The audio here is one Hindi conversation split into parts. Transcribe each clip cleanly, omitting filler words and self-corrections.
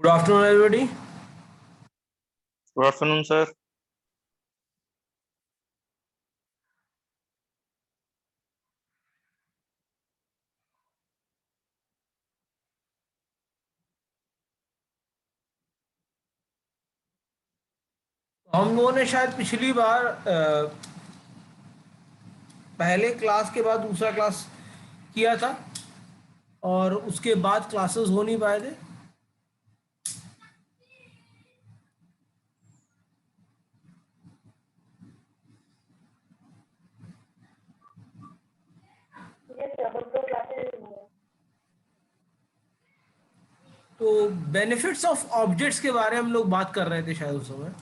Good afternoon, everybody. Good afternoon, sir. हम लोगों ने शायद पिछली बार पहले क्लास के बाद दूसरा क्लास किया था और उसके बाद क्लासेस हो नहीं पाए थे। तो बेनिफिट्स ऑफ ऑब्जेक्ट्स के बारे में हम लोग बात कर रहे थे शायद उस समय।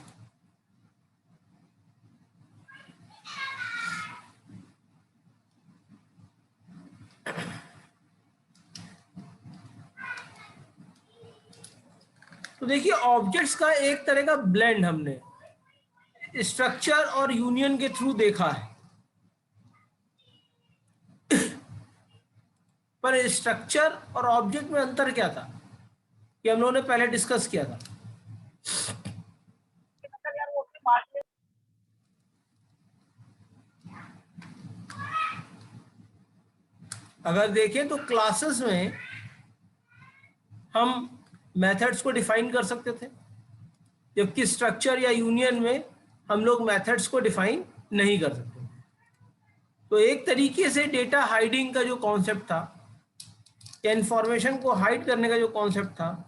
तो देखिए, ऑब्जेक्ट्स का एक तरह का ब्लेंड हमने स्ट्रक्चर और यूनियन के थ्रू देखा है, पर स्ट्रक्चर और ऑब्जेक्ट में अंतर क्या था ये हम लोगों ने पहले डिस्कस किया था। अगर देखें तो क्लासेस में हम मेथड्स को डिफाइन कर सकते थे, जबकि स्ट्रक्चर या यूनियन में हम लोग मेथड्स को डिफाइन नहीं कर सकते। तो एक तरीके से डेटा हाइडिंग का जो कॉन्सेप्ट था या इंफॉर्मेशन को हाइड करने का जो कॉन्सेप्ट था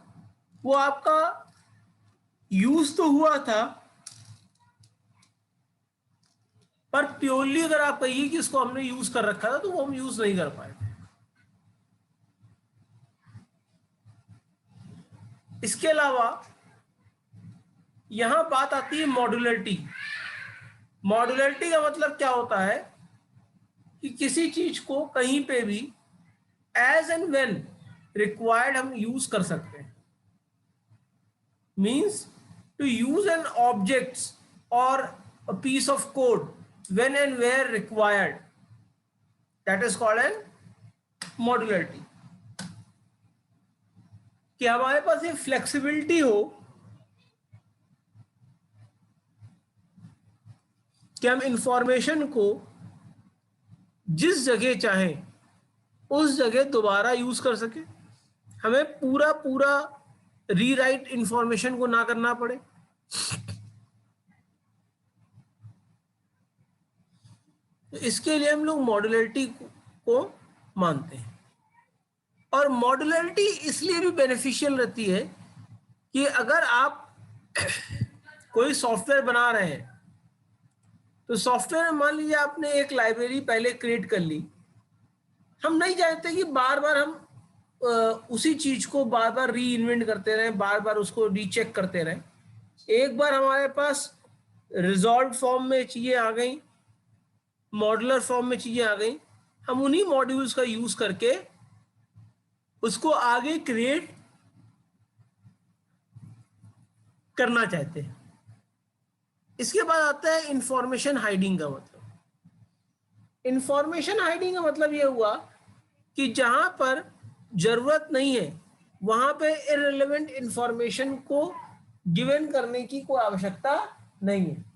वो आपका यूज तो हुआ था, पर प्योरली अगर आप कहिए कि इसको हमने यूज कर रखा था तो वो हम यूज नहीं कर पाए थे। इसके अलावा यहां बात आती है मॉड्यूलरिटी। मॉड्यूलरिटी का मतलब क्या होता है कि किसी चीज को कहीं पे भी एज एंड व्हेन रिक्वायर्ड हम यूज कर सकते हैं। Means to use an objects और a piece of code when and where required, that is called an modularity। कि हमारे पास ये फ्लेक्सिबिलिटी हो कि हम इंफॉर्मेशन को जिस जगह चाहें उस जगह दोबारा यूज कर सके, हमें पूरा पूरा रीराइट इंफॉर्मेशन को ना करना पड़े। तो इसके लिए हम लोग मॉड्यूलरिटी को मानते हैं। और मॉड्यूलरिटी इसलिए भी बेनिफिशियल रहती है कि अगर आप कोई सॉफ्टवेयर बना रहे हैं तो सॉफ्टवेयर में मान लीजिए आपने एक लाइब्रेरी पहले क्रिएट कर ली, हम नहीं चाहते कि बार बार हम उसी चीज को बार बार री इन्वेंट करते रहें, बार बार उसको रीचेक करते रहें। एक बार हमारे पास रिजॉल्व फॉर्म में चीजें आ गई, मॉड्यूलर फॉर्म में चीजें आ गई, हम उन्हीं मॉड्यूल्स का यूज करके उसको आगे क्रिएट करना चाहते हैं। इसके बाद आता है इंफॉर्मेशन हाइडिंग का मतलब। इंफॉर्मेशन हाइडिंग का मतलब ये हुआ कि जहां पर जरूरत नहीं है वहां पे इररिलेवेंट इंफॉर्मेशन को गिवन करने की कोई आवश्यकता नहीं है।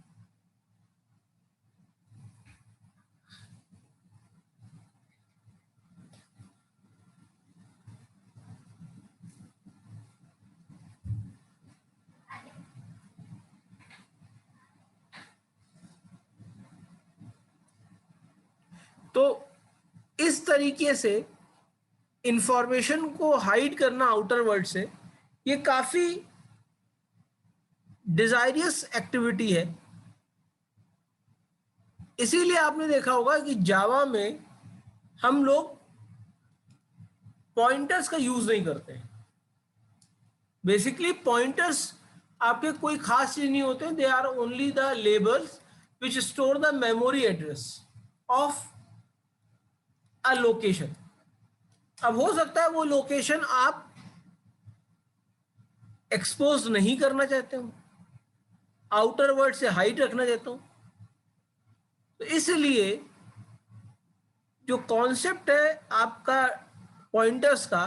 तो इस तरीके से इंफॉर्मेशन को हाइड करना आउटर वर्ल्ड से, ये काफी डिजायरियस एक्टिविटी है। इसीलिए आपने देखा होगा कि जावा में हम लोग पॉइंटर्स का यूज नहीं करते। बेसिकली पॉइंटर्स आपके कोई खास चीज नहीं होते, they are only the labels which store the memory address of a location. अब हो सकता है वो लोकेशन आप एक्सपोज नहीं करना चाहते हो, आउटर वर्ल्ड से हाइड रखना चाहते हो, तो इसलिए जो कॉन्सेप्ट है आपका पॉइंटर्स का,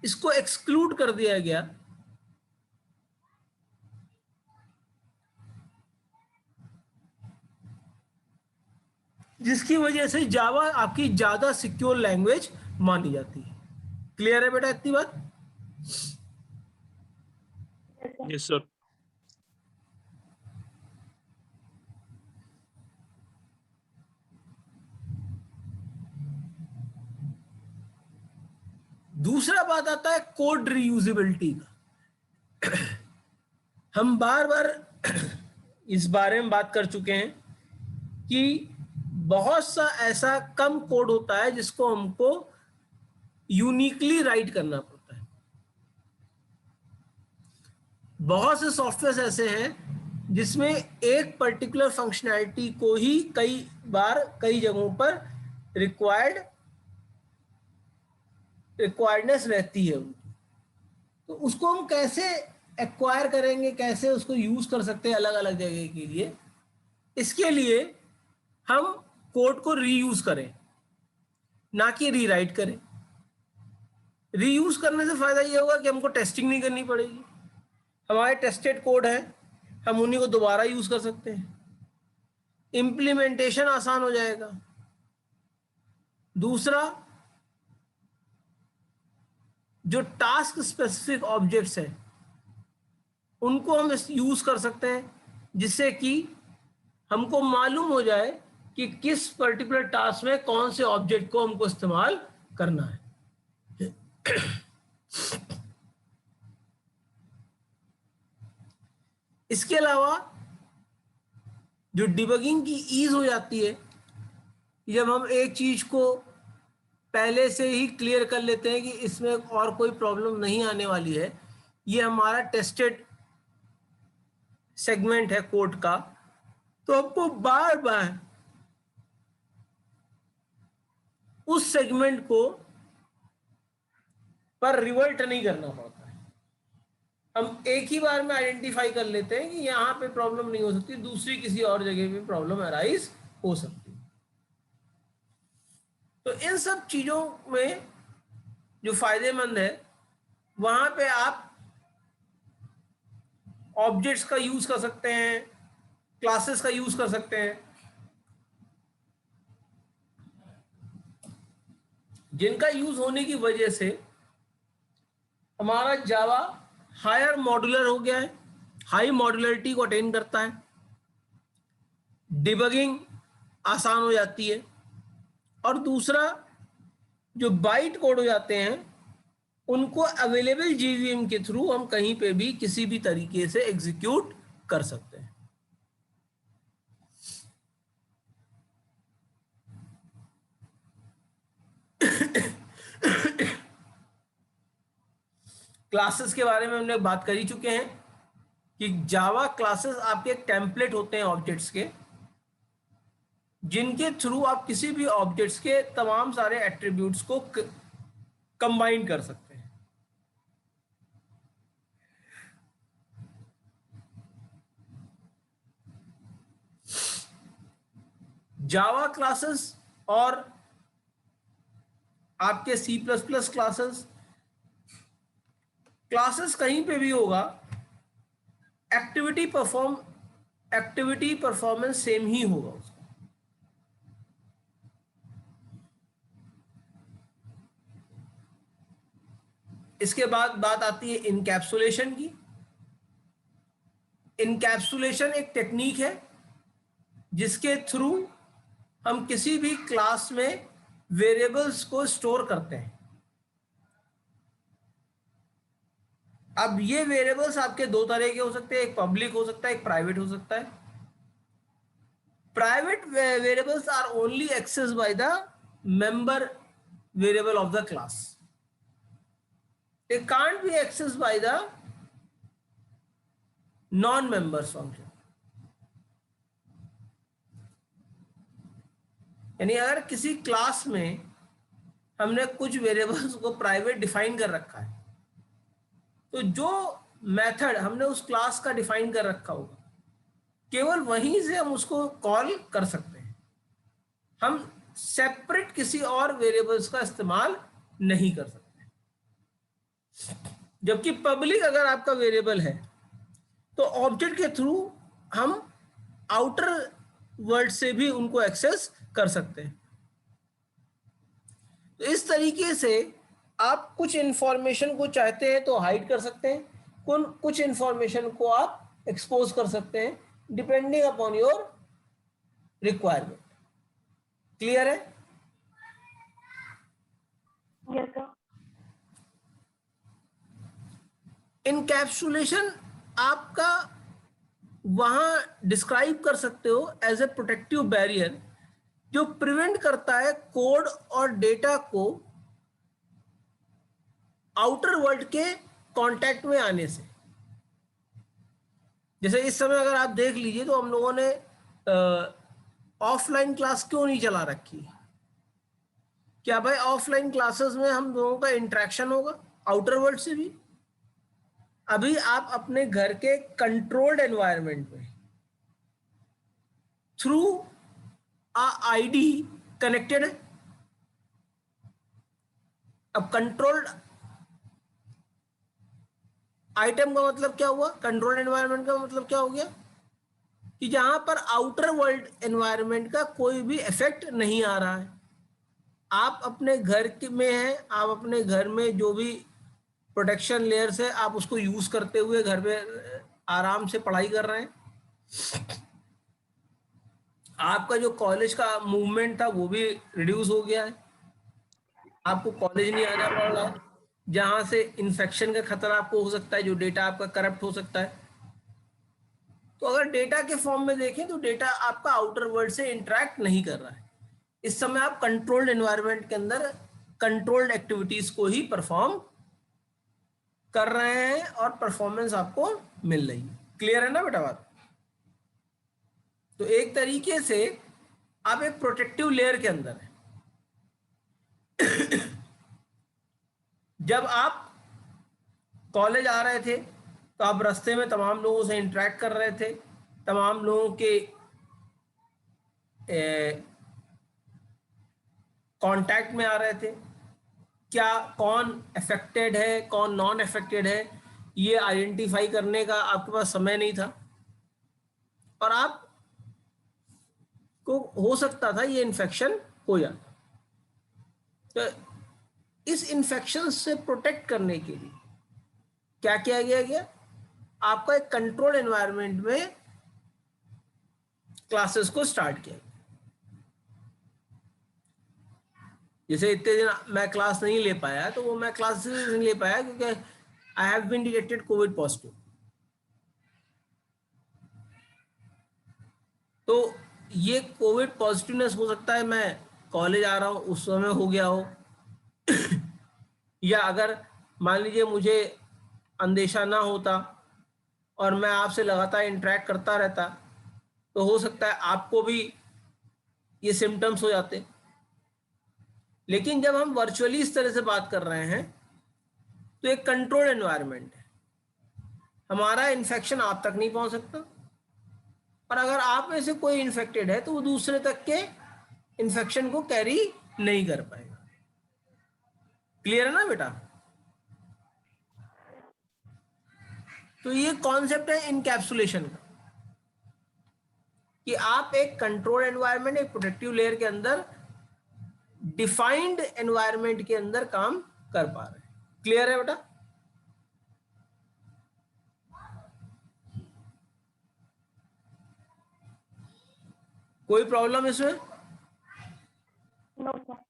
इसको एक्सक्लूड कर दिया गया। जिसकी वजह से जावा आपकी ज्यादा सिक्योर लैंग्वेज मानी जाती है। क्लियर है बेटा इतनी बात? Yes sir. दूसरा बात आता है कोड रीयूजेबिलिटी का। हम बार बार इस बारे में बात कर चुके हैं कि बहुत सा ऐसा कम कोड होता है जिसको हमको यूनिकली राइट करना पड़ता है। बहुत से सॉफ्टवेयर ऐसे हैं जिसमें एक पर्टिकुलर फंक्शनैलिटी को ही कई बार कई जगहों पर रिक्वायर्डनेस रहती है उनकी। तो उसको हम कैसे एक्वायर करेंगे, कैसे उसको यूज कर सकते हैं अलग अलग जगह के लिए, इसके लिए हम कोड को रीयूज करें, ना कि रीराइट करें। रीयूज करने से फायदा ये होगा कि हमको टेस्टिंग नहीं करनी पड़ेगी, हमारे टेस्टेड कोड है, हम उन्हीं को दोबारा यूज कर सकते हैं, इंप्लीमेंटेशन आसान हो जाएगा। दूसरा, जो टास्क स्पेसिफिक ऑब्जेक्ट्स हैं उनको हम यूज कर सकते हैं, जिससे कि हमको मालूम हो जाए कि किस पर्टिकुलर टास्क में कौन से ऑब्जेक्ट को हमको इस्तेमाल करना है। इसके अलावा जो डिबगिंग की ईज हो जाती है, जब हम एक चीज को पहले से ही क्लियर कर लेते हैं कि इसमें और कोई प्रॉब्लम नहीं आने वाली है, ये हमारा टेस्टेड सेगमेंट है कोड का, तो हमको बार बार उस सेगमेंट को पर रिवर्ट नहीं करना पड़ता है। हम एक ही बार में आइडेंटिफाई कर लेते हैं कि यहां पे प्रॉब्लम नहीं हो सकती, दूसरी किसी और जगह पे प्रॉब्लम अराइज हो सकती है। तो इन सब चीजों में जो फायदेमंद है, वहां पे आप ऑब्जेक्ट्स का यूज कर सकते हैं, क्लासेस का यूज कर सकते हैं, जिनका यूज होने की वजह से हमारा जावा हायर मॉड्यूलर हो गया है, हाई मॉड्यूलरिटी को अटेन करता है, डिबगिंग आसान हो जाती है, और दूसरा जो बाइट कोड हो जाते हैं उनको अवेलेबल जीवीएम के थ्रू हम कहीं पे भी किसी भी तरीके से एग्जीक्यूट कर सकते हैं। क्लासेस के बारे में हमने बात कर ही चुके हैं कि जावा क्लासेस आपके टेम्पलेट होते हैं ऑब्जेक्ट्स के, जिनके थ्रू आप किसी भी ऑब्जेक्ट्स के तमाम सारे एट्रीब्यूट्स को कंबाइन कर सकते हैं। जावा क्लासेस और आपके C++ क्लासेस कहीं पे भी होगा, एक्टिविटी परफॉर्मेंस सेम ही होगा उसका। इसके बाद बात आती है इनकैप्सुलेशन की। इनकैप्सुलेशन एक टेक्निक है जिसके थ्रू हम किसी भी क्लास में वेरिएबल्स को स्टोर करते हैं। अब ये वेरिएबल्स आपके दो तरह के हो सकते हैं, एक पब्लिक हो सकता है, एक प्राइवेट हो सकता है। Private variables are only access by the member variable of the class. They can't be accessed by the non-members function। यानी अगर किसी क्लास में हमने कुछ वेरिएबल्स को प्राइवेट डिफाइन कर रखा है, तो जो मेथड हमने उस क्लास का डिफाइन कर रखा होगा, केवल वहीं से हम उसको कॉल कर सकते हैं। हम सेपरेट किसी और वेरिएबल्स का इस्तेमाल नहीं कर सकते। जबकि पब्लिक अगर आपका वेरिएबल है तो ऑब्जेक्ट के थ्रू हम आउटर वर्ल्ड से भी उनको एक्सेस कर सकते हैं। तो इस तरीके से आप कुछ इंफॉर्मेशन को चाहते हैं तो हाइड कर सकते हैं, कुछ इंफॉर्मेशन को आप एक्सपोज कर सकते हैं, depending upon your requirement. Clear है? Yes sir. इनकैप्सुलेशन आपका वहां डिस्क्राइब कर सकते हो एज ए प्रोटेक्टिव बैरियर, जो प्रिवेंट करता है कोड और डेटा को आउटर वर्ल्ड के कांटेक्ट में आने से। जैसे इस समय अगर आप देख लीजिए तो हम लोगों ने ऑफलाइन क्लास क्यों नहीं चला रखी? क्या भाई ऑफलाइन क्लासेस में हम लोगों का इंटरेक्शन होगा आउटर वर्ल्ड से भी? अभी आप अपने घर के कंट्रोल्ड एनवायरनमेंट में थ्रू आईडी कनेक्टेड है। अब कंट्रोल्ड आइटम का मतलब क्या हुआ? कंट्रोल्ड एनवायरनमेंट का मतलब क्या हो गया? कि जहां पर आउटर वर्ल्ड एनवायरनमेंट का कोई भी इफेक्ट नहीं आ रहा है। आप अपने घर में हैं, आप अपने घर में जो भी प्रोटेक्शन लेयर्स है आप उसको यूज करते हुए घर में आराम से पढ़ाई कर रहे हैं। आपका जो कॉलेज का मूवमेंट था वो भी रिड्यूस हो गया है, आपको कॉलेज नहीं आना पड़ रहा है, जहां से इन्फेक्शन का खतरा आपको हो सकता है, जो डेटा आपका करप्ट हो सकता है। तो अगर डेटा के फॉर्म में देखें तो डेटा आपका आउटर वर्ल्ड से इंटरेक्ट नहीं कर रहा है। इस समय आप कंट्रोल्ड एनवायरनमेंट के अंदर कंट्रोल्ड एक्टिविटीज को ही परफॉर्म कर रहे हैं और परफॉर्मेंस आपको मिल रही है। क्लियर है ना बेटा बात? तो एक तरीके से आप एक प्रोटेक्टिव लेयर के अंदर है। जब आप कॉलेज आ रहे थे तो आप रास्ते में तमाम लोगों से इंटरेक्ट कर रहे थे, तमाम लोगों के कांटेक्ट में आ रहे थे। क्या कौन अफेक्टेड है कौन नॉन अफेक्टेड है ये आइडेंटिफाई करने का आपके पास समय नहीं था, और आप को हो सकता था ये इन्फेक्शन हो जाता। तो इस इन्फेक्शन से प्रोटेक्ट करने के लिए क्या किया गया? आपका एक कंट्रोल एनवायरनमेंट में क्लासेस को स्टार्ट किया। जैसे इतने दिन मैं क्लास नहीं ले पाया, तो वो मैं क्लासेस नहीं ले पाया क्योंकि I have been detected COVID positive. तो ये कोविड पॉजिटिवनेस हो सकता है मैं कॉलेज आ रहा हूँ उस समय हो गया हो, या अगर मान लीजिए मुझे अंदेशा ना होता और मैं आपसे लगातार इंटरेक्ट करता रहता, तो हो सकता है आपको भी ये सिम्टम्स हो जाते। लेकिन जब हम वर्चुअली इस तरह से बात कर रहे हैं तो एक कंट्रोल एनवायरनमेंट है, हमारा इन्फेक्शन आप तक नहीं पहुंच सकता, और अगर आप में से कोई इन्फेक्टेड है तो वो दूसरे तक के इन्फेक्शन को कैरी नहीं कर पाएगा। क्लियर है ना बेटा? तो ये कॉन्सेप्ट है इनकैप्सुलेशन का, कि आप एक कंट्रोल एनवायरनमेंट, एक प्रोटेक्टिव लेयर के अंदर, डिफाइंड एनवायरनमेंट के अंदर काम कर पा रहे हैं। क्लियर है बेटा? कोई प्रॉब्लम इसमें? No sir.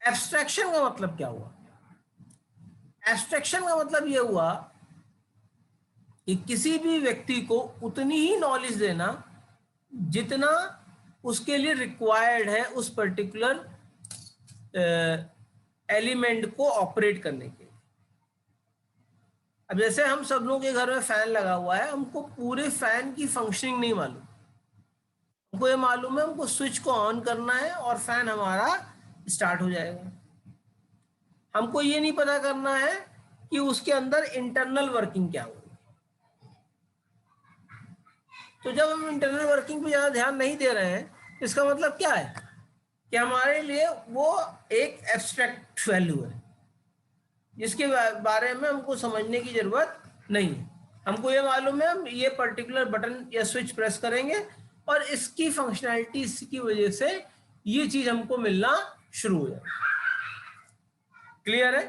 एब्स्ट्रैक्शन का मतलब क्या हुआ? एब्स्ट्रैक्शन का मतलब यह हुआ कि किसी भी व्यक्ति को उतनी ही नॉलेज देना जितना उसके लिए रिक्वायर्ड है उस पर्टिकुलर एलिमेंट को ऑपरेट करने के लिए। अब जैसे हम सब लोगों के घर में फैन लगा हुआ है, हमको पूरे फैन की फंक्शनिंग नहीं मालूम, हमको ये मालूम है हमको स्विच को ऑन करना है और फैन हमारा स्टार्ट हो जाएगा। हमको ये नहीं पता करना है कि उसके अंदर इंटरनल वर्किंग क्या होगी। तो जब हम इंटरनल वर्किंग पे ज़्यादा ध्यान नहीं दे रहे हैं, इसका मतलब क्या है कि हमारे लिए वो एक एब्स्ट्रैक्ट वैल्यू है जिसके बारे में हमको समझने की जरूरत नहीं है। हमको ये मालूम है हम ये पर्टिकुलर बटन या स्विच प्रेस करेंगे और इसकी फंक्शनैलिटी की वजह से ये चीज हमको मिलना शुरू हो जाएगी। क्लियर है?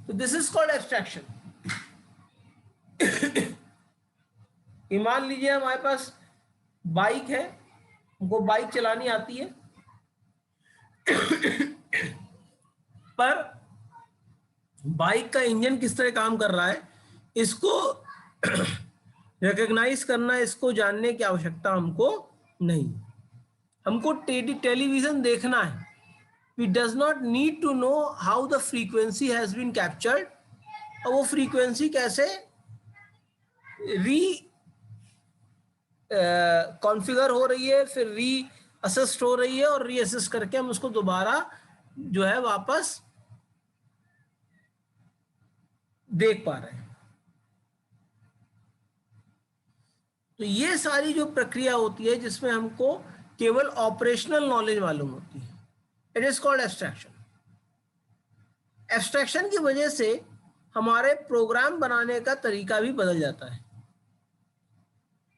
तो दिस इज कॉल्ड एब्स्ट्रैक्शन। मान लीजिए हमारे पास बाइक है, हमको बाइक चलानी आती है, पर बाइक का इंजन किस तरह काम कर रहा है इसको रिकॉग्नाइज करना, इसको जानने की आवश्यकता हमको नहीं। हमको टेलीविजन देखना है, we does not need to know how the frequency has been captured, और वो फ्रीक्वेंसी कैसे री कॉन्फ़िगर हो रही है, फिर री असिस्ट हो रही है, और री असिस्ट करके हम उसको दोबारा जो है वापस देख पा रहे हैं। तो ये सारी जो प्रक्रिया होती है जिसमें हमको केवल ऑपरेशनल नॉलेज मालूम होती है, it is called abstraction. Abstraction की वजह से हमारे प्रोग्राम बनाने का तरीका भी बदल जाता है।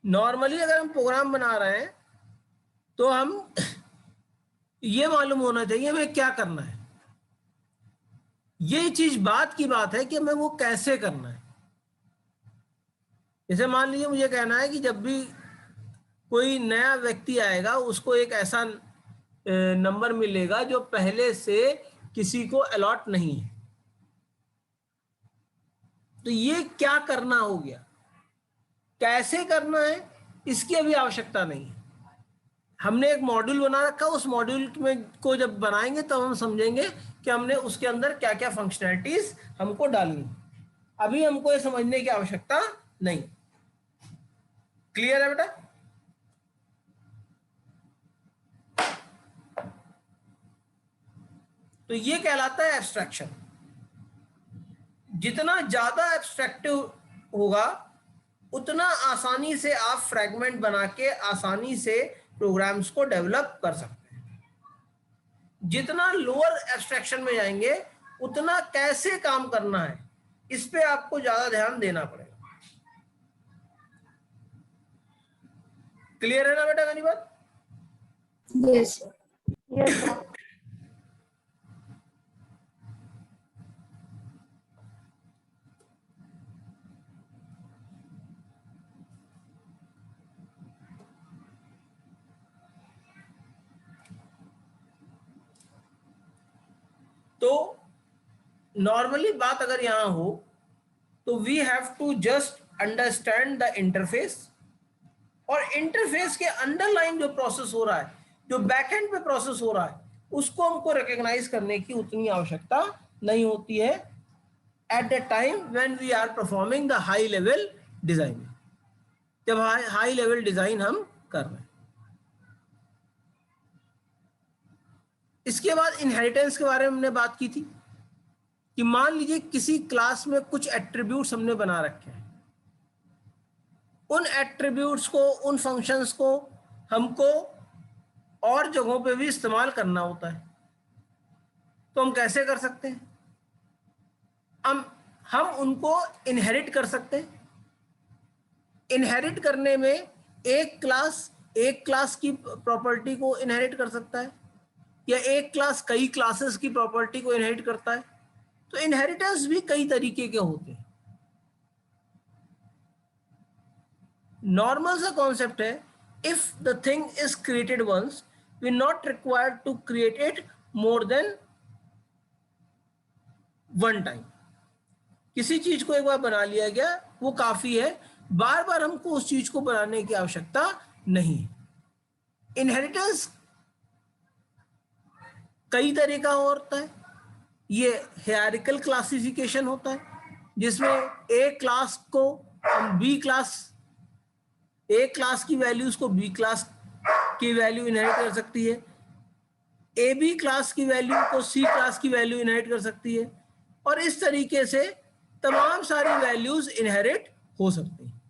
नॉर्मली अगर हम प्रोग्राम बना रहे हैं तो हम ये मालूम होना चाहिए हमें क्या करना है, ये चीज बात की बात है कि हमें वो कैसे करना है। जैसे मान लीजिए मुझे कहना है कि जब भी कोई नया व्यक्ति आएगा उसको एक ऐसा नंबर मिलेगा जो पहले से किसी को अलॉट नहीं है, तो ये क्या करना हो गया, कैसे करना है इसकी अभी आवश्यकता नहीं है। हमने एक मॉड्यूल बना रखा, उस मॉड्यूल में को जब बनाएंगे तब तो हम समझेंगे कि हमने उसके अंदर क्या क्या फंक्शनैलिटीज हमको डालनी, अभी हमको ये समझने की आवश्यकता नहीं। क्लियर है बेटा? तो ये कहलाता है एब्स्ट्रैक्शन। जितना ज्यादा एब्स्ट्रैक्टिव होगा उतना आसानी से आप फ्रैगमेंट बना के आसानी से प्रोग्राम्स को डेवलप कर सकते हैं। जितना लोअर एब्स्ट्रैक्शन में जाएंगे उतना कैसे काम करना है इस पे आपको ज्यादा ध्यान देना पड़ेगा। क्लियर है ना बेटा मेरी बात? Yes yes sir. तो नॉर्मली बात अगर यहां हो तो we have to just understand the interface और इंटरफेस के अंडरलाइन जो प्रोसेस हो रहा है, जो बैकएंड पे प्रोसेस हो रहा है, उसको हमको रिकॉग्नाइज करने की उतनी आवश्यकता नहीं होती है at the time when we are performing the high level design, जब हाई लेवल डिजाइन हम कर रहे हैं। इसके बाद इनहेरिटेंस के बारे में हमने बात की थी कि मान लीजिए किसी क्लास में कुछ एट्रीब्यूट्स हमने बना रखे हैं, उन एट्रीब्यूट्स को, उन फंक्शंस को हमको और जगहों पे भी इस्तेमाल करना होता है। तो हम कैसे कर सकते हैं? हम उनको इनहेरिट कर सकते हैं। इनहेरिट करने में एक क्लास की प्रॉपर्टी को इनहेरिट कर सकता है, या एक क्लास कई क्लासेस की प्रॉपर्टी को इनहेरिट करता है। तो इनहेरिटेंस भी कई तरीके के होते हैं। नॉर्मल सा कॉन्सेप्ट है, if the thing is created once we not required to create it more than one time. किसी चीज को एक बार बना लिया गया वो काफी है, बार बार हमको उस चीज को बनाने की आवश्यकता नहीं है। इनहेरिटेंस कई तरह का होता है। ये हायरार्किकल क्लासिफिकेशन होता है, जिसमें एक क्लास को हम एक क्लास की वैल्यूज को बी क्लास की वैल्यू इनहेरिट कर सकती है, ए बी क्लास की वैल्यू को सी क्लास की वैल्यू इनहेरिट कर सकती है, और इस तरीके से तमाम सारी वैल्यूज इनहेरिट हो सकती हैं।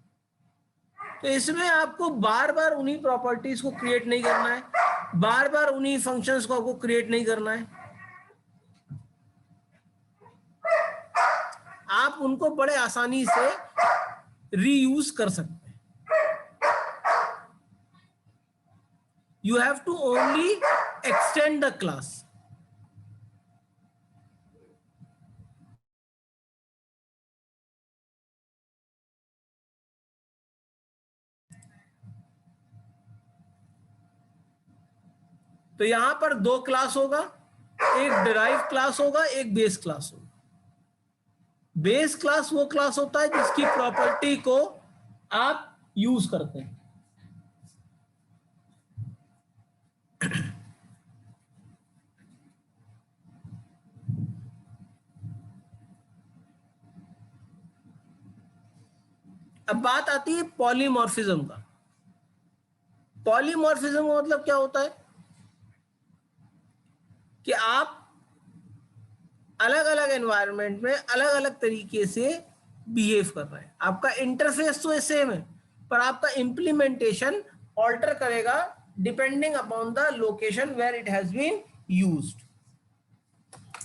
तो इसमें आपको बार बार उन्हीं प्रॉपर्टीज को क्रिएट नहीं करना है, बार बार उन्हीं फंक्शंस को आपको क्रिएट नहीं करना है। आप उनको बड़े आसानी से रीयूज कर सकते हैं। You have to only extend the class. तो यहां पर दो क्लास होगा, एक डिराइव क्लास होगा, एक बेस क्लास होगा। बेस क्लास वो क्लास होता है जिसकी प्रॉपर्टी को आप यूज करते हैं। अब बात आती है पॉलीमॉर्फिज्म का। पॉलीमॉर्फिज्म का मतलब क्या होता है कि आप अलग अलग एनवायरनमेंट में अलग अलग तरीके से बिहेव कर रहे हैं। आपका इंटरफेस तो सेम है, पर आपका इम्प्लीमेंटेशन ऑल्टर करेगा depending upon the location where it has been used.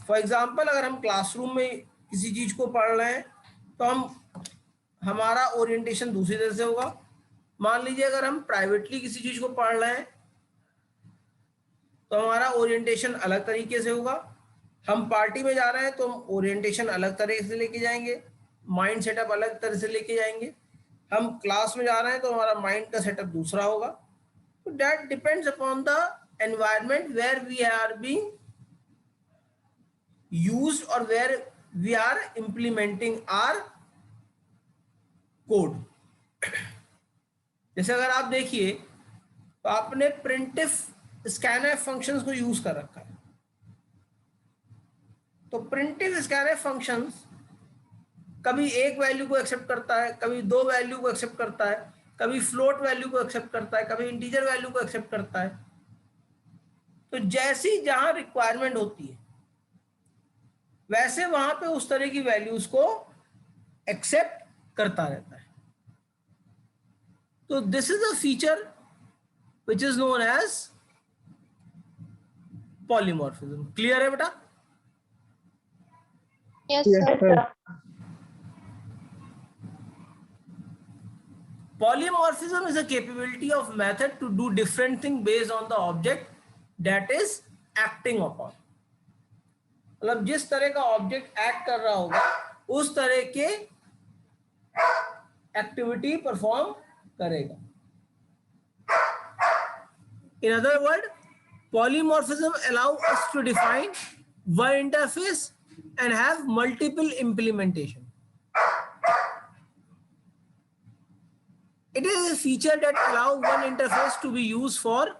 For example, अगर हम क्लासरूम में किसी चीज को पढ़ रहे हैं तो हमारा ओरिएंटेशन दूसरी तरह से होगा। मान लीजिए अगर हम प्राइवेटली किसी चीज को पढ़ रहे हैं तो हमारा ओरिएंटेशन अलग तरीके से होगा। हम पार्टी में जा रहे हैं तो हम ओरिएंटेशन अलग तरह से लेके जाएंगे, माइंड सेटअप अलग तरह से लेके जाएंगे। हम क्लास में जा रहे हैं तो हमारा माइंड का सेटअप दूसरा होगा। तो that depends upon the environment where we are being used और where we are implementing our code. जैसे अगर आप देखिए तो आपने प्रिंटिफ स्कैनफ फंक्शंस को यूज कर रखा है। तो प्रिंटिफ स्कैनफ फंक्शंस कभी एक वैल्यू को एक्सेप्ट करता है, कभी दो वैल्यू को एक्सेप्ट करता है, कभी फ्लोट वैल्यू को एक्सेप्ट करता है, कभी इंटीजर वैल्यू को एक्सेप्ट करता है। तो जैसी जहां रिक्वायरमेंट होती है वैसे वहां पे उस तरह की वैल्यूज को एक्सेप्ट करता रहता है। तो this is a feature which is known as polymorphism. Clear है बेटा? Yes, sir. Polymorphism is a capability of method to do different things based on the object that is acting upon. मतलब जिस तरह का ऑब्जेक्ट एक्ट कर रहा होगा उस तरह के एक्टिविटी परफॉर्म करेगा। In other words, polymorphism allows us to define one interface and have multiple implementation. It is a feature that allows one interface to be used for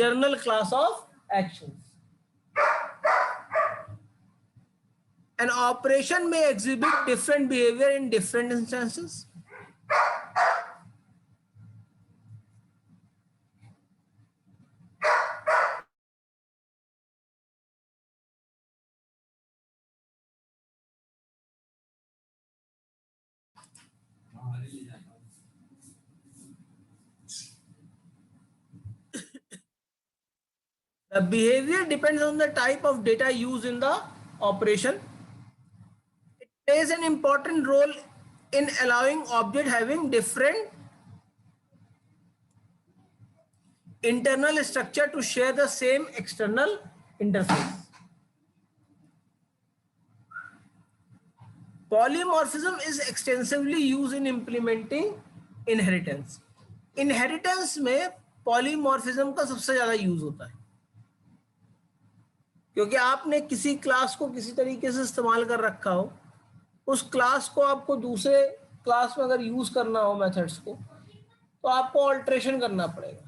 general class of actions. An operation may exhibit different behavior in different instances. The behavior depends on the type of data used in the operation. It plays an important role in allowing objects having different internal structure to share the same external interface. Polymorphism is extensively used in implementing inheritance. Inheritance में polymorphism का सबसे ज़्यादा यूज होता है, क्योंकि आपने किसी क्लास को किसी तरीके से इस्तेमाल कर रखा हो, उस क्लास को आपको दूसरे क्लास में अगर यूज करना हो मेथड्स को, तो आपको ऑल्ट्रेशन करना पड़ेगा.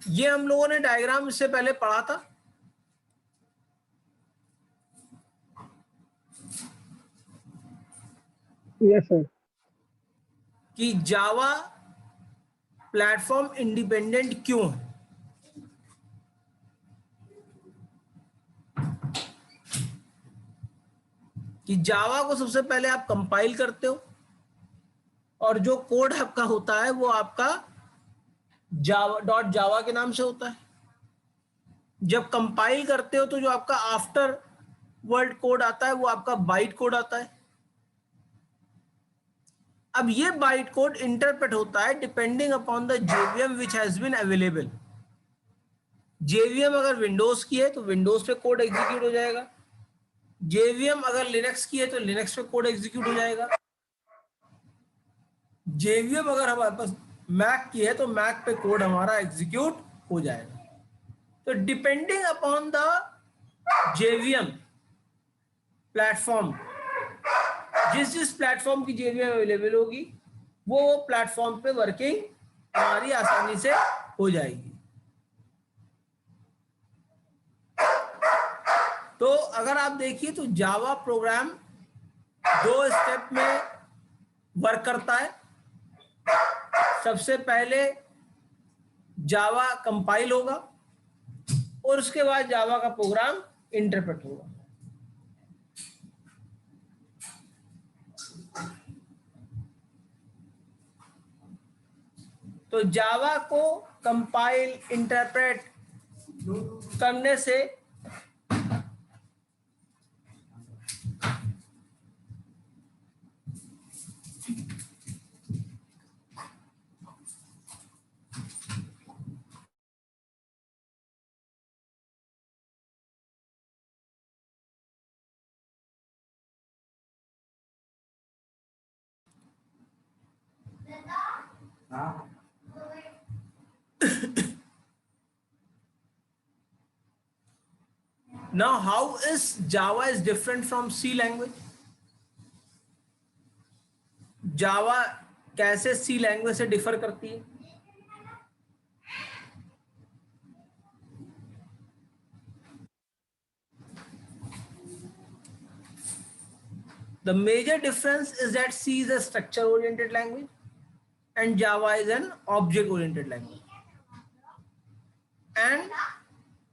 ये हम लोगों ने डायग्राम इससे पहले पढ़ा था. Yes sir. कि जावा प्लेटफॉर्म इंडिपेंडेंट क्यों है. कि जावा को सबसे पहले आप कंपाइल करते हो और जो कोड आपका होता है वो आपका जावा के नाम से होता है. जब कंपाइल करते हो तो जो आपका आफ्टर वर्ड कोड आता है वो आपका बाइट कोड आता है. अब ये बाइट कोड इंटरप्रेट होता है depending upon the JVM which has been available. JVM अगर विंडोज की है तो विंडोज पे कोड एग्जीक्यूट हो जाएगा. जेवीएम अगर लिनक्स की है तो लिनक्स पे कोड एग्जीक्यूट हो जाएगा. जेवीएम अगर हमारे पास मैक की है तो मैक पे कोड हमारा एग्जीक्यूट हो जाएगा. तो depending upon the JVM platform, जिस प्लेटफॉर्म की जेवीएम अवेलेबल होगी वो प्लेटफॉर्म पे वर्किंग हमारी आसानी से हो जाएगी. तो अगर आप देखिए तो जावा प्रोग्राम 2 स्टेप में वर्क करता है. सबसे पहले जावा कंपाइल होगा और उसके बाद जावा का प्रोग्राम इंटरप्रेट होगा. तो जावा को कंपाइल इंटरप्रेट करने से now how is Java is different from C language? Java कैसे C लैंग्वेज से डिफर करती है? The major difference is that C is a structure oriented language and Java is an object oriented language and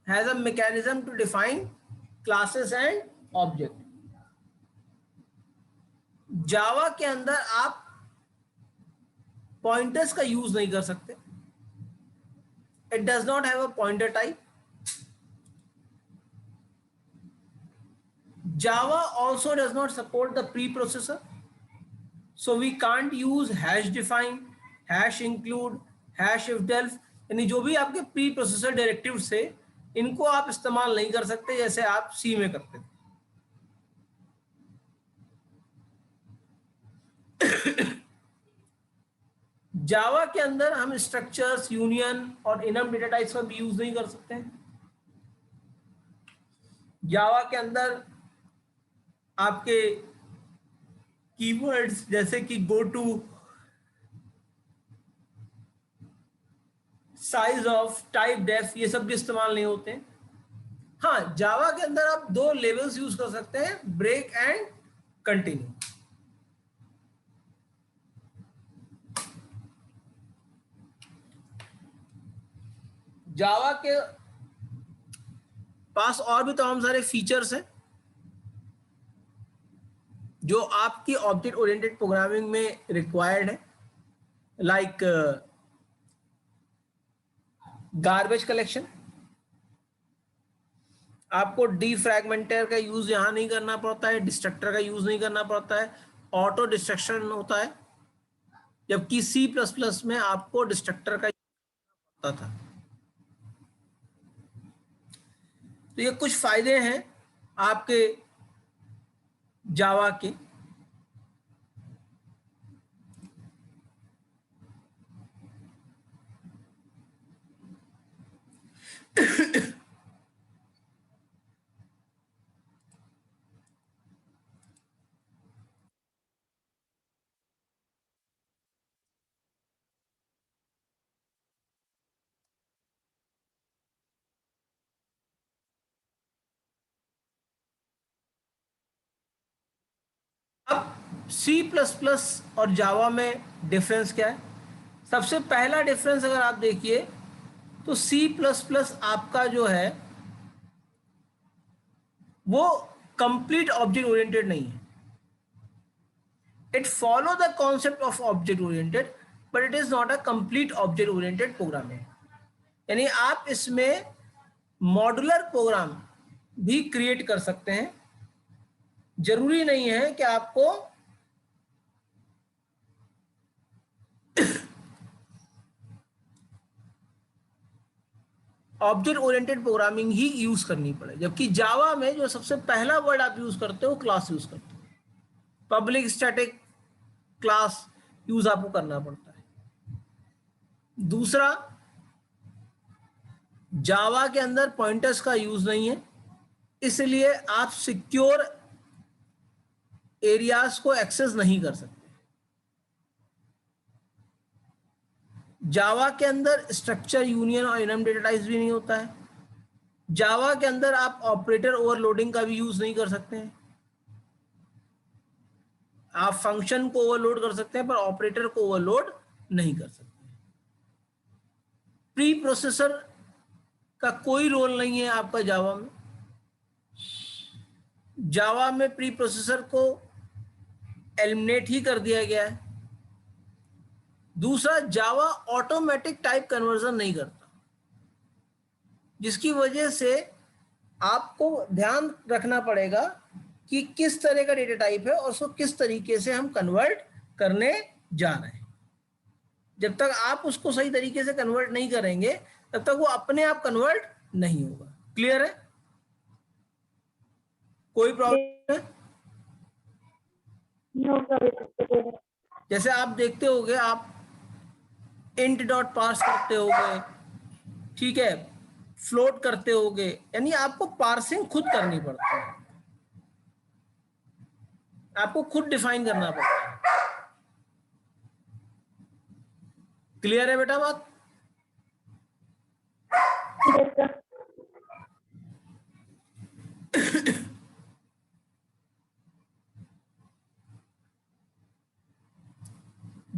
has a mechanism to define classes and object. Java के अंदर आप pointers का यूज नहीं कर सकते. It does not have a pointer type. Java also does not support the preprocessor, so we can't use hash define, hash include, hash if delf. यानी जो भी आपके प्री प्रोसेसर डायरेक्टिव से, इनको आप इस्तेमाल नहीं कर सकते जैसे आप सी में करते थे। जावा के अंदर हम स्ट्रक्चर्स, यूनियन और इनम डेटा टाइप्स का भी यूज नहीं कर सकते हैं। जावा के अंदर आपके कीवर्ड्स जैसे कि go to, size of, type, def, ये सब भी इस्तेमाल नहीं होते हैं। हाँ, जावा के अंदर आप दो लेवल्स यूज कर सकते हैं, ब्रेक एंड कंटिन्यू। जावा के पास और भी तमाम सारे फीचर्स हैं जो आपकी ऑब्जेक्ट ओरिएंटेड प्रोग्रामिंग में रिक्वायर्ड है, लाइक गार्बेज कलेक्शन। आपको डीफ्रैगमेंटर का यूज यहां नहीं करना पड़ता है, डिस्ट्रक्टर का यूज नहीं करना पड़ता है, ऑटो डिस्ट्रक्शन होता है, जबकि C++ में आपको डिस्ट्रक्टर का यूज करना पड़ता था। तो ये कुछ फायदे हैं आपके जावा के। अब C++ और जावा में डिफरेंस क्या है? सबसे पहला डिफरेंस अगर आप देखिए तो C++ आपका जो है वो कंप्लीट ऑब्जेक्ट ओरिएंटेड नहीं है। It follow the concept of object oriented but it is not a complete object oriented programming. यानी आप इसमें मॉड्यूलर प्रोग्राम भी क्रिएट कर सकते हैं। जरूरी नहीं है कि आपको ऑब्जेक्ट ओरिएंटेड प्रोग्रामिंग ही यूज करनी पड़े, जबकि जावा में जो सबसे पहला वर्ड आप यूज करते हो क्लास यूज करते हो। पब्लिक स्टैटिक क्लास यूज आपको करना पड़ता है। दूसरा, जावा के अंदर पॉइंटर्स का यूज नहीं है, इसलिए आप सिक्योर एरियाज को एक्सेस नहीं कर सकते। जावा के अंदर स्ट्रक्चर, यूनियन और इनम डेटा टाइप्स भी नहीं होता है। जावा के अंदर आप ऑपरेटर ओवरलोडिंग का भी यूज नहीं कर सकते हैं। आप फंक्शन को ओवरलोड कर सकते हैं पर ऑपरेटर को ओवरलोड नहीं कर सकते। प्री प्रोसेसर का कोई रोल नहीं है आपका जावा में। जावा में प्री प्रोसेसर को एलिमिनेट ही कर दिया गया है। दूसरा, जावा ऑटोमेटिक टाइप कन्वर्जन नहीं करता, जिसकी वजह से आपको ध्यान रखना पड़ेगा कि किस तरह का डेटा टाइप है और उसको किस तरीके से हम कन्वर्ट करने जा रहे हैं। जब तक आप उसको सही तरीके से कन्वर्ट नहीं करेंगे तब तक वो अपने आप कन्वर्ट नहीं होगा। क्लियर है? कोई प्रॉब्लम है? No problem. जैसे आप देखते होगे, आप इंट डॉट पार्स करते होगे, ठीक है, फ्लोट करते होगे, यानी आपको पार्सिंग खुद करनी पड़ती है, आपको खुद डिफाइन करना पड़ता है। क्लियर है बेटा बात? Yes, sir.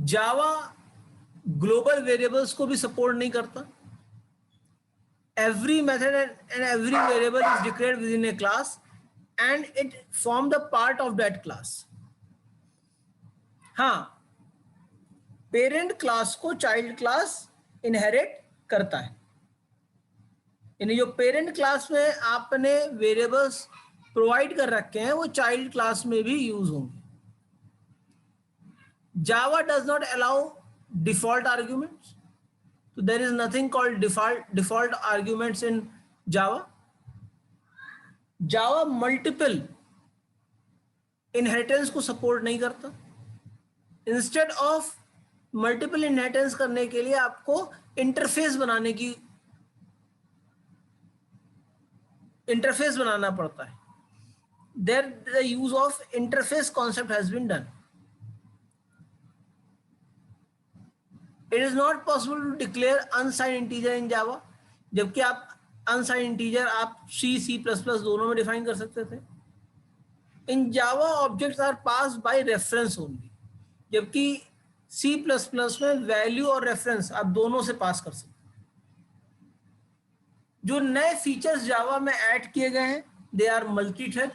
जावा ग्लोबल वेरिएबल्स को भी सपोर्ट नहीं करता। Every method and every variable is declared with in A class and it form the part of that class. हाँ, पेरेंट क्लास को चाइल्ड क्लास इनहेरिट करता है, यानी जो पेरेंट क्लास में आपने वेरिएबल्स प्रोवाइड कर रखे हैं वो चाइल्ड क्लास में भी यूज होंगे। Java does not allow default arguments, So there is nothing called default arguments in Java. Java multiple inheritance को सपोर्ट नहीं करता. इंस्टेड ऑफ मल्टीपल इनहेरिटेंस करने के लिए आपको इंटरफेस बनाना पड़ता है. There the use of interface concept has been done. It is not possible to declare unsigned integer in Java. जबकि आप unsigned integer आप C++ दोनों में डिफाइन कर सकते थे. In Java objects are passed by reference only. जबकि C++ में वैल्यू और रेफरेंस आप दोनों से पास कर सकते हैं. जो नए फीचर्स जावा में ऐड किए गए हैं दे आर मल्टी-थ्रेड.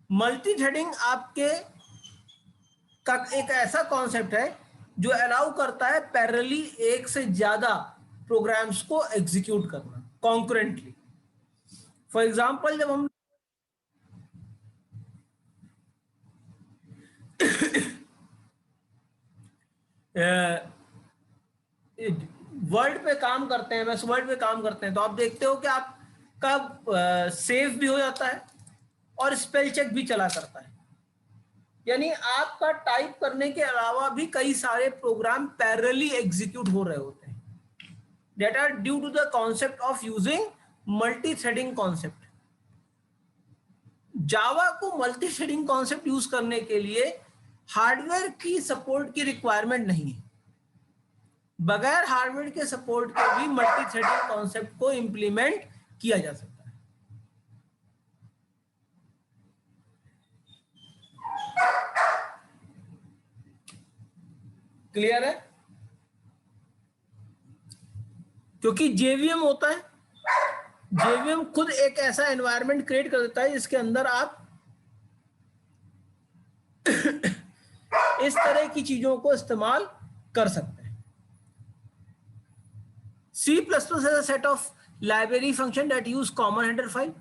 मल्टी-थ्रेडिंग आपके का एक ऐसा कॉन्सेप्ट है जो अलाउ करता है पैरेलली एक से ज्यादा प्रोग्राम्स को एग्जीक्यूट करना कॉन्करेंटली. फॉर एग्जांपल जब हम वर्ड पे काम करते हैं, MS वर्ड पे काम करते हैं, तो आप देखते हो कि आपका सेव भी हो जाता है और स्पेल चेक भी चला करता है. यानी आपका टाइप करने के अलावा भी कई सारे प्रोग्राम पैरेलली एग्जीक्यूट हो रहे होते हैं. That are due to the concept of using multi threading concept. Java को मल्टी थ्रेडिंग कॉन्सेप्ट यूज करने के लिए हार्डवेयर की सपोर्ट की रिक्वायरमेंट नहीं है. बगैर हार्डवेयर के सपोर्ट के भी मल्टी थ्रेडिंग कॉन्सेप्ट को इंप्लीमेंट किया जा सकता है. क्लियर है? क्योंकि जेवीएम होता है, जेवीएम खुद एक ऐसा एनवायरनमेंट क्रिएट कर देता है जिसके अंदर आप इस तरह की चीजों को इस्तेमाल कर सकते हैं. C++ has a set of library function that use common header file,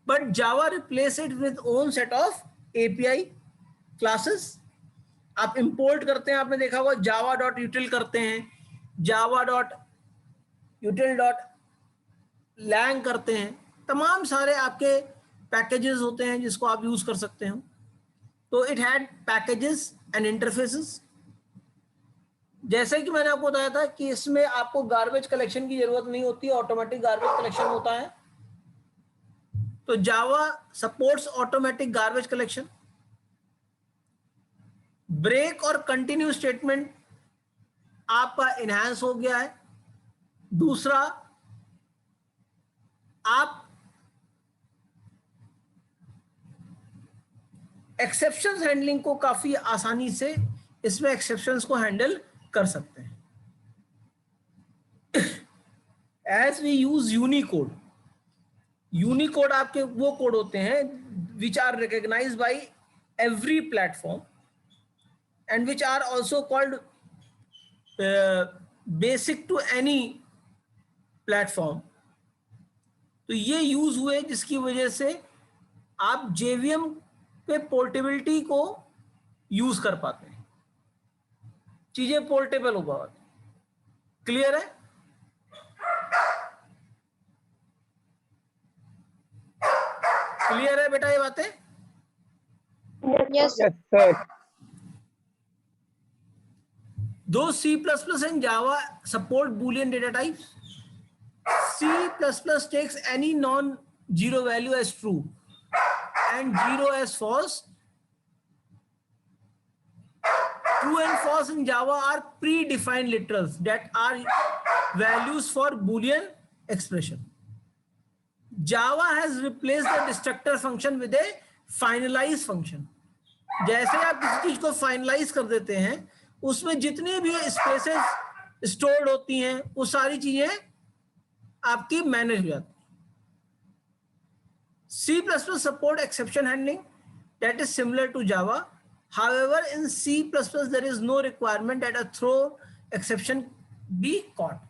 but Java replace it with own set of API classes. आप import करते हैं, आपने देखा होगा java.util करते हैं, java.util.lang करते हैं. तमाम सारे आपके पैकेजेस होते हैं जिसको आप यूज कर सकते हो. तो it had packages and interfaces. जैसे कि मैंने आपको बताया था कि इसमें आपको गार्बेज कलेक्शन की जरूरत नहीं होती, ऑटोमेटिक गार्बेज कलेक्शन होता है. तो Java supports automatic garbage collection. Break और कंटिन्यू स्टेटमेंट आपका इनहैंस हो गया है. दूसरा, आप एक्सेप्शंस हैंडलिंग को काफी आसानी से इसमें एक्सेप्शंस को हैंडल कर सकते हैं. As we use Unicode. Unicode आपके वो कोड होते हैं which are recognised by every platform and which are also called basic to any platform. तो ये यूज हुए जिसकी वजह से आप जेवीएम पे पोर्टेबिलिटी को यूज कर पाते हैं, चीजें पोर्टेबल हो पाती. क्लियर है? क्लियर है बेटा ये बातें? Yes. Yes, sir. Though C++ and Java support Boolean data types, C++ takes any non-zero value as true and 0 as false. True and false in Java are predefined literals that are values for Boolean expression. Java has replaced the destructor function with a finalize function. जैसे आप किसी चीज को फाइनलाइज कर देते हैं, उसमें जितनी भी स्पेसेस स्टोर्ड होती हैं वो सारी चीजें आपकी मैनेज हो जाती हैं. C++ support exception handling that is similar to Java. However, in C++ there is no requirement that a throw exception be caught.